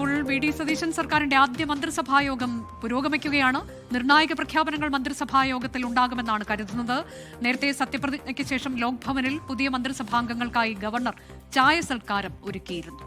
ഇപ്പോൾ വി.ഡി. സതീശൻ സർക്കാരിന്റെ ആദ്യ മന്ത്രിസഭായോഗം പുരോഗമിക്കുകയാണ്. നിർണായക പ്രഖ്യാപനങ്ങൾ മന്ത്രിസഭായോഗത്തിൽ ഉണ്ടാകുമെന്നാണ് കരുതുന്നത്. നേരത്തെ സത്യപ്രതിജ്ഞയ്ക്ക് ശേഷം ലോക്ഭവനിൽ പുതിയ മന്ത്രിസഭാംഗങ്ങൾക്കായി ഗവർണർ ചായ സൽക്കാരം ഒരുക്കിയിരുന്നു.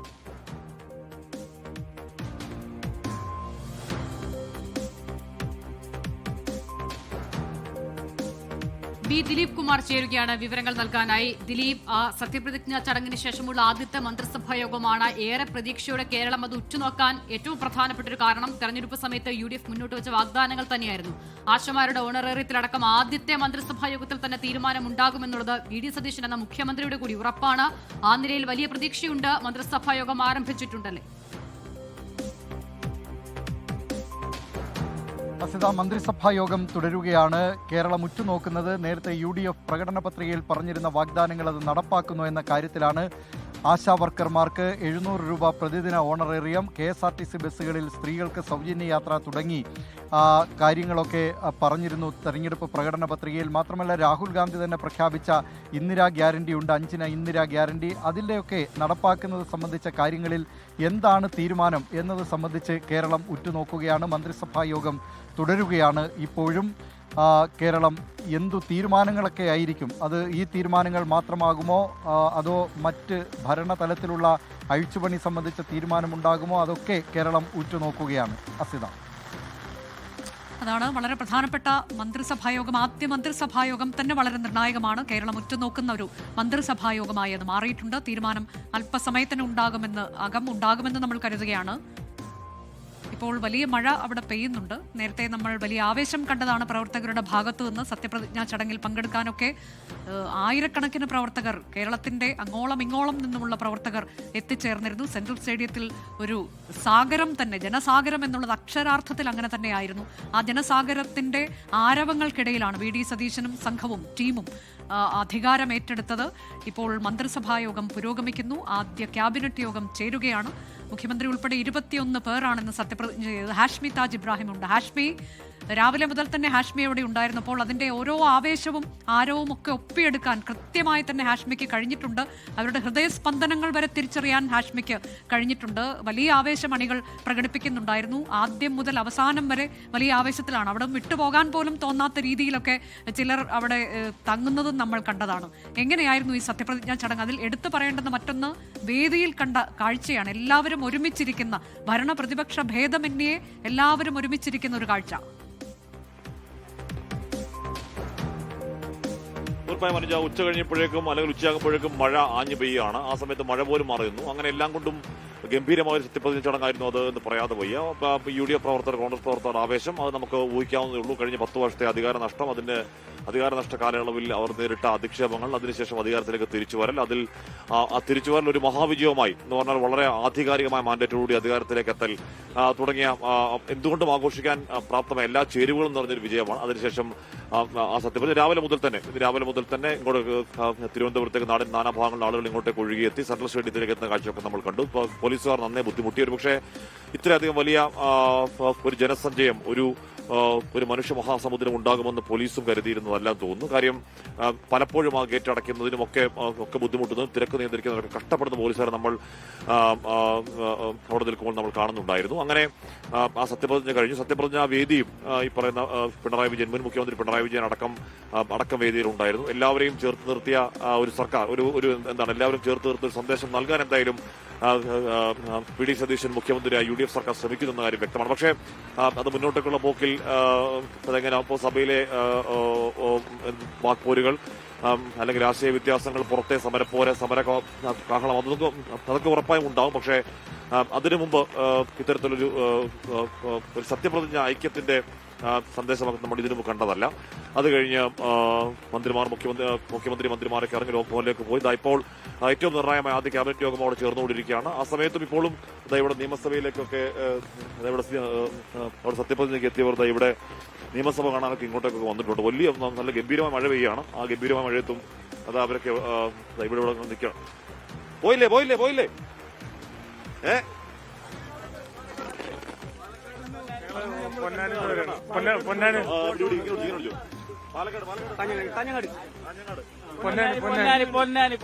ബി ദിലീപ് കുമാർ ചേരുകയാണ് വിവരങ്ങൾ നൽകാനായി. ദിലീപ്, സത്യപ്രതിജ്ഞാ ചടങ്ങിന് ശേഷമുള്ള ആദ്യത്തെ മന്ത്രിസഭാ യോഗമാണ്. ഏറെ പ്രതീക്ഷയോടെ കേരളം അത് ഉറ്റുനോക്കാൻ ഏറ്റവും പ്രധാനപ്പെട്ട ഒരു കാരണം തെരഞ്ഞെടുപ്പ് സമയത്ത് UDF മുന്നോട്ട് വെച്ച വാഗ്ദാനങ്ങൾ തന്നെയായിരുന്നു. ആശമാരുടെ ഓണറേറിയത്തിലടക്കം ആദ്യത്തെ മന്ത്രിസഭാ യോഗത്തിൽ തന്നെ തീരുമാനമുണ്ടാകുമെന്നുള്ളത് വി.ഡി. സതീശൻ എന്ന മുഖ്യമന്ത്രിയുടെ കൂടി ഉറപ്പാണ്. ആ നിലയിൽ വലിയ പ്രതീക്ഷയുണ്ട്. മന്ത്രിസഭാ യോഗം ആരംഭിച്ചിട്ടുണ്ടല്ലേ? മന്ത്രിസഭാ യോഗം തുടരുകയാണ്. കേരളം ഉറ്റുനോക്കുന്നത് നേരത്തെ UDF പ്രകടന പത്രികയിൽ പറഞ്ഞിരുന്ന വാഗ്ദാനങ്ങൾ അത് നടപ്പാക്കുന്നു എന്ന കാര്യത്തിലാണ്. ആശാ വർക്കർമാർക്ക് 700 രൂപ പ്രതിദിന ഓണറേറിയം, KSRTC ബസ്സുകളിൽ സ്ത്രീകൾക്ക് സൗജന്യ യാത്ര തുടങ്ങി കാര്യങ്ങളൊക്കെ പറഞ്ഞിരുന്നു തെരഞ്ഞെടുപ്പ് പ്രകടന പത്രികയിൽ. മാത്രമല്ല, രാഹുൽ ഗാന്ധി തന്നെ പ്രഖ്യാപിച്ച ഇന്ദിരാ ഗ്യാരണ്ടി ഉണ്ട്, 5 ഇന്ദിരാ ഗ്യാരണ്ടി. അതിൻ്റെയൊക്കെ നടപ്പാക്കുന്നത് സംബന്ധിച്ച കാര്യങ്ങളിൽ എന്താണ് തീരുമാനം എന്നത് സംബന്ധിച്ച് കേരളം ഉറ്റുനോക്കുകയാണ്. മന്ത്രിസഭാ യോഗം തുടരുകയാണ്. ഇപ്പോഴും കേരളം എന്തു തീരുമാനങ്ങളൊക്കെ ആയിരിക്കും, അത് ഈ തീരുമാനങ്ങൾ മാത്രമാകുമോ അതോ മറ്റ് ഭരണതലത്തിലുള്ള അഴിച്ചുപണി സംബന്ധിച്ച തീരുമാനമുണ്ടാകുമോ, അതൊക്കെ കേരളം ഉറ്റുനോക്കുകയാണ്. അസിത, അതാണ് വളരെ പ്രധാനപ്പെട്ട മന്ത്രിസഭായോഗം. ആദ്യ മന്ത്രിസഭായോഗം തന്നെ വളരെ നിർണായകമാണ്. കേരളം ഉറ്റുനോക്കുന്ന ഒരു മന്ത്രിസഭായോഗമായി അത് മാറിയിട്ടുണ്ട്. തീരുമാനം അല്പസമയത്തിന് ഉണ്ടാകുമെന്ന് നമ്മൾ കരുതുകയാണ്. ഇപ്പോൾ വലിയ മഴ അവിടെ പെയ്യുന്നുണ്ട്. നേരത്തെ നമ്മൾ വലിയ ആവേശം കണ്ടതാണ് പ്രവർത്തകരുടെ ഭാഗത്തു നിന്ന്. സത്യപ്രതിജ്ഞാ ചടങ്ങിൽ പങ്കെടുക്കാനൊക്കെ ആയിരക്കണക്കിന് പ്രവർത്തകർ, കേരളത്തിന്റെ അങ്ങോളം ഇങ്ങോളം നിന്നുമുള്ള പ്രവർത്തകർ എത്തിച്ചേർന്നിരുന്നു. സെൻട്രൽ സ്റ്റേഡിയത്തിൽ ഒരു സാഗരം തന്നെ, ജനസാഗരം എന്നുള്ളത് അക്ഷരാർത്ഥത്തിൽ അങ്ങനെ തന്നെയായിരുന്നു. ആ ജനസാഗരത്തിന്റെ ആരവങ്ങൾക്കിടയിലാണ് വി.ഡി. സതീശനും സംഘവും ടീമും അധികാരം ഏറ്റെടുത്തത്. ഇപ്പോൾ മന്ത്രിസഭായോഗം പുരോഗമിക്കുന്നു. ആദ്യ ക്യാബിനറ്റ് യോഗം ചേരുകയാണ്. മുഖ്യമന്ത്രി ഉൾപ്പെടെ 21 പേരാണെന്ന് സത്യപ്രതിജ്ഞ ചെയ്തത്. ഹാഷ്മി താജ് ഇബ്രാഹിം ഉണ്ട്. ഹാഷ്മി, രാവിലെ മുതൽ തന്നെ ഹാഷ്മി അവിടെ ഉണ്ടായിരുന്നപ്പോൾ അതിൻ്റെ ഓരോ ആവേശവും ആരവവും ഒക്കെ ഒപ്പിയെടുക്കാൻ കൃത്യമായി തന്നെ ഹാഷ്മിക്ക് കഴിഞ്ഞിട്ടുണ്ട്. അവരുടെ ഹൃദയസ്പന്ദനങ്ങൾ വരെ തിരിച്ചറിയാൻ ഹാഷ്മിക്ക് കഴിഞ്ഞിട്ടുണ്ട്. വലിയ ആവേശം അണികൾ പ്രകടിപ്പിക്കുന്നുണ്ടായിരുന്നു. ആദ്യം മുതൽ അവസാനം വരെ വലിയ ആവേശത്തിലാണ്. അവിടെ വിട്ടുപോകാൻ പോലും തോന്നാത്ത രീതിയിലൊക്കെ ചിലർ അവിടെ തങ്ങുന്നതും നമ്മൾ കണ്ടതാണ്. എങ്ങനെയായിരുന്നു ഈ സത്യപ്രതിജ്ഞാ ചടങ്ങ്? അതിൽ എടുത്തു പറയേണ്ടുന്ന മറ്റൊന്ന്, വേദിയിൽ കണ്ട കാഴ്ചയാണ്. എല്ലാവരും ഒരുമിച്ചിരിക്കുന്ന, ഭരണ പ്രതിപക്ഷ ഭേദമന്യേ എല്ലാവരും ഒരുമിച്ചിരിക്കുന്ന ഒരു കാഴ്ച. തീർച്ചയായും അനുജ, ഉച്ച കഴിഞ്ഞപ്പോഴേക്കും അല്ലെങ്കിൽ ഉച്ചയാകുമ്പോഴേക്കും മഴ ആഞ്ഞു പെയ്യുകയാണ്. ആ സമയത്ത് മഴ പോലും മാറിയിരുന്നു. അങ്ങനെ എല്ലാം കൊണ്ടും ഗംഭീരമായ ഒരു സത്യപ്രതിജ്ഞ ചടങ്ങായിരുന്നു അത് എന്ന് പറയാതെ വയ്യ. UDF പ്രവർത്തകർ, കോൺഗ്രസ് പ്രവർത്തകർ ആവേശം അത് നമുക്ക് ഊഹിക്കാവുന്നതേ ഉള്ളൂ. കഴിഞ്ഞ 10 വർഷത്തെ അധികാര നഷ്ടം, അതിന്റെ അധികാരനഷ്ട കാലയളവിൽ അവർ നേരിട്ട അധിക്ഷേപങ്ങൾ, അതിനുശേഷം അധികാരത്തിലേക്ക് തിരിച്ചുവരൽ, അതിൽ ആ തിരിച്ചുവരൽ ഒരു മഹാവിജയമായി എന്ന് പറഞ്ഞാൽ വളരെ ആധികാരികമായ മാൻഡേറ്റോടുകൂടി അധികാരത്തിലേക്ക് എത്തൽ തുടങ്ങിയ എന്തുകൊണ്ടും ആഘോഷിക്കാൻ പ്രാപ്തമായ എല്ലാ ചേരുവകളും നിറഞ്ഞൊരു വിജയമാണ്. അതിനുശേഷം ആ സത്യപ്രതിജ്ഞ രാവിലെ മുതൽ തന്നെ ഇങ്ങോട്ട് തിരുവനന്തപുരത്തേക്ക് നാടിൻ നാനാഭാഗങ്ങളിൽ ആളുകൾ ഇങ്ങോട്ടേക്ക് ഒഴുകിയെത്തി സെൻട്രൽ സ്റ്റേഡിയത്തിലേക്ക് എത്തുന്ന കാഴ്ചയൊക്കെ നമ്മൾ കണ്ടു. പോലീസുകാർ നന്നേ ബുദ്ധിമുട്ടി. ഒരു പക്ഷേ ഇത്രയധികം വലിയ ഒരു ജനസഞ്ചയം, ഒരു മനുഷ്യ മഹാസമുദ്രം ഉണ്ടാകുമെന്ന് പോലീസും കരുതിയിരുന്നതെല്ലാം തോന്നുന്നു. കാര്യം പലപ്പോഴും ആ ഗേറ്റ് അടയ്ക്കുന്നതിനും ഒക്കെ ബുദ്ധിമുട്ടുന്നതും തിരക്ക് നിയന്ത്രിക്കുന്നതൊക്കെ കഷ്ടപ്പെടുന്ന പോലീസുകാരെ നമ്മൾ അവിടെ നിൽക്കുമ്പോൾ നമ്മൾ കാണുന്നുണ്ടായിരുന്നു. അങ്ങനെ ആ സത്യപ്രതിജ്ഞ കഴിഞ്ഞു. സത്യപ്രതിജ്ഞ വേദിയും ഈ പറയുന്ന പിണറായി വിജയൻ, മുൻ മുഖ്യമന്ത്രി പിണറായി വിജയൻ അടക്കം വേദിയിലുണ്ടായിരുന്നു. എല്ലാവരെയും ചേർത്ത് നിർത്തിയ ഒരു സർക്കാർ, എല്ലാവരും ചേർത്ത് നിർത്തിയ ഒരു സന്ദേശം നൽകാൻ എന്തായാലും വി.ഡി. സതീശൻ മുഖ്യമന്ത്രിയായി UDF സർക്കാർ ശ്രമിക്കുന്ന കാര്യം വ്യക്തമാണ്. പക്ഷേ അത് മുന്നോട്ടേക്കുള്ള പോക്കിൽ അതെങ്ങനെ സഭയിലെ വാക്പോരുകൾ അല്ലെങ്കിൽ രാഷ്ട്രീയ വ്യത്യാസങ്ങൾ, പുറത്തെ സമരകാഹളം അതൊക്കെ ഉറപ്പായും ഉണ്ടാവും. പക്ഷേ അതിനു മുമ്പ് ഇത്തരത്തിലൊരു സത്യപ്രതിജ്ഞ ഐക്യത്തിന്റെ സന്ദേശം നമ്മൾ ഇതിനു മുമ്പ് കണ്ടതല്ല. അത് കഴിഞ്ഞ് മന്ത്രിമാർ, മുഖ്യമന്ത്രി മന്ത്രിമാരൊക്കെ ഇറങ്ങി ലോക്ഭവനിലേക്ക് പോയി. ഇപ്പോൾ ഏറ്റവും നിർണായകമായ ആദ്യ ക്യാബിനറ്റ് യോഗം അവിടെ ചേർന്നുകൊണ്ടിരിക്കുകയാണ്. ആ സമയത്തും ഇപ്പോഴും ഇവിടെ നിയമസഭയിലേക്കൊക്കെ അവിടെ സത്യപ്രതിജ്ഞയ്ക്ക് എത്തിയവർ ഇവിടെ നിയമസഭ കാണാനൊക്കെ ഇങ്ങോട്ടേക്കൊക്കെ വന്നിട്ടുണ്ട്. വലിയ നല്ല ഗംഭീരമായ മഴ പെയ്യാണ്. ആ ഗംഭീരമായ മഴയത്തും അത് അവരൊക്കെ ഇവിടെ നിൽക്കണം. പോയില്ലേ പൊന്നാനി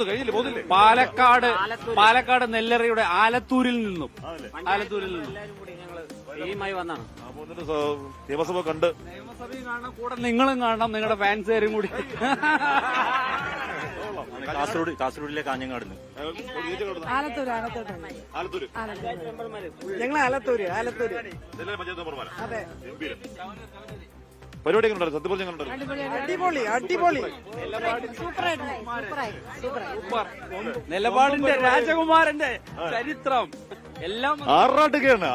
കഴിഞ്ഞില്ലേ പാലക്കാട് നെല്ലറയുടെ ആലത്തൂരിൽ നിന്നും ടീമായി വന്നാണ്. നിയമസഭ കണ്ട് നിയമസഭയും കാണണം, കൂടെ നിങ്ങളും കാണണം, നിങ്ങളുടെ ഫാൻസുകാരും കൂടി. കാസർഗോഡിലെ കാഞ്ഞങ്ങാട് ഞങ്ങൾ ആലത്തൂര് അതെ. പരിപാടി എങ്ങനെ ഉണ്ടായിരുന്നു? സത്യപ്രതിജ്ഞ എങ്ങനെ ഉണ്ടായിരുന്നു? അടിപൊളി നിലപാടിന്റെ രാജകുമാരന്റെ ചരിത്രം എല്ലാം ആറാടുകയാണ്.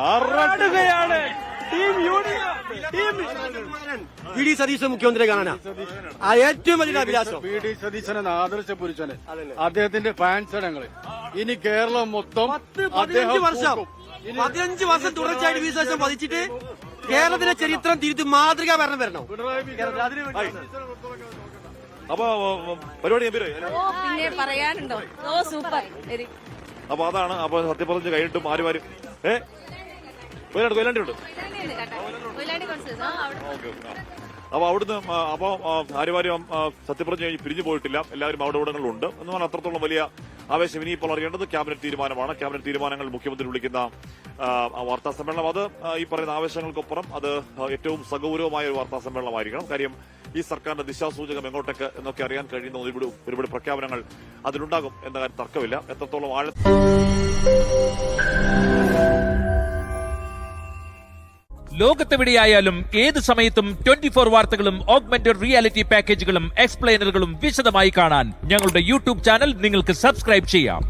വി ഡി സതീശൻ മുഖ്യമന്ത്രി കാണാനാ ഏറ്റവും വലിയ അഭിലാഷം. വി ഡി സതീശനെ ആദർശ പുരുഷന് അദ്ദേഹത്തിന്റെ ഫാൻസ് ഞങ്ങള് ഇനി കേരളം മൊത്തം 15 വർഷം തുടർച്ചയായിട്ട് വി സതീശൻ പതിച്ചിട്ട് കേരളത്തിലെ ചരിത്രം തിരുത്തി മാതൃകാ ഭരണം വരണം. അപ്പൊ പരിപാടി ഗംഭീരമായി. പിന്നെ പറയാനുണ്ടോ? സൂപ്പർ. അപ്പൊ അതാണ്. അപ്പൊ സത്യപ്രതിജ്ഞ കഴിഞ്ഞിട്ടും ആരും കൊയിലാണ്ടിയുണ്ട്. അപ്പൊ അവിടുന്ന് അപ്പൊ ആരും സത്യപ്രതിജ്ഞ കഴിഞ്ഞ് പിരിഞ്ഞു പോയിട്ടില്ല. എല്ലാവരും അവിടെ ഇവിടങ്ങളിലുണ്ട് എന്ന് പറഞ്ഞാൽ അത്രത്തോളം വലിയ ആവേശം. ഇനിയിപ്പോൾ അറിയേണ്ടത് ക്യാബിനറ്റ് തീരുമാനമാണ്. ക്യാബിനറ്റ് തീരുമാനങ്ങൾ മുഖ്യമന്ത്രി വിളിക്കുന്ന വാർത്താ സമ്മേളനം. അത് ഈ പറയുന്ന ആവേശങ്ങൾക്കൊപ്പുറം അത് ഏറ്റവും സഗൗരവമായ ഒരു വാർത്താ സമ്മേളനമായിരിക്കണം. കാര്യം ഈ സർക്കാരിന്റെ ദിശാസൂചകം എങ്ങോട്ടേക്ക് എന്നൊക്കെ അറിയാൻ കഴിയുന്ന ഒരുപാട് പ്രഖ്യാപനങ്ങൾ അതിലുണ്ടാകും എന്ന കാര്യം തർക്കമില്ല. എത്രത്തോളം ലോകത്തെവിടെയായാലും ഏത് സമയത്തും 24 വാർത്തകളും ഓഗ്മെന്റഡ് റിയാലിറ്റി പാക്കേജുകളും എക്സ്പ്ലെയിനറുകളും വിശദമായി കാണാൻ ഞങ്ങളുടെ യൂട്യൂബ് ചാനൽ നിങ്ങൾക്ക് സബ്സ്ക്രൈബ് ചെയ്യാം.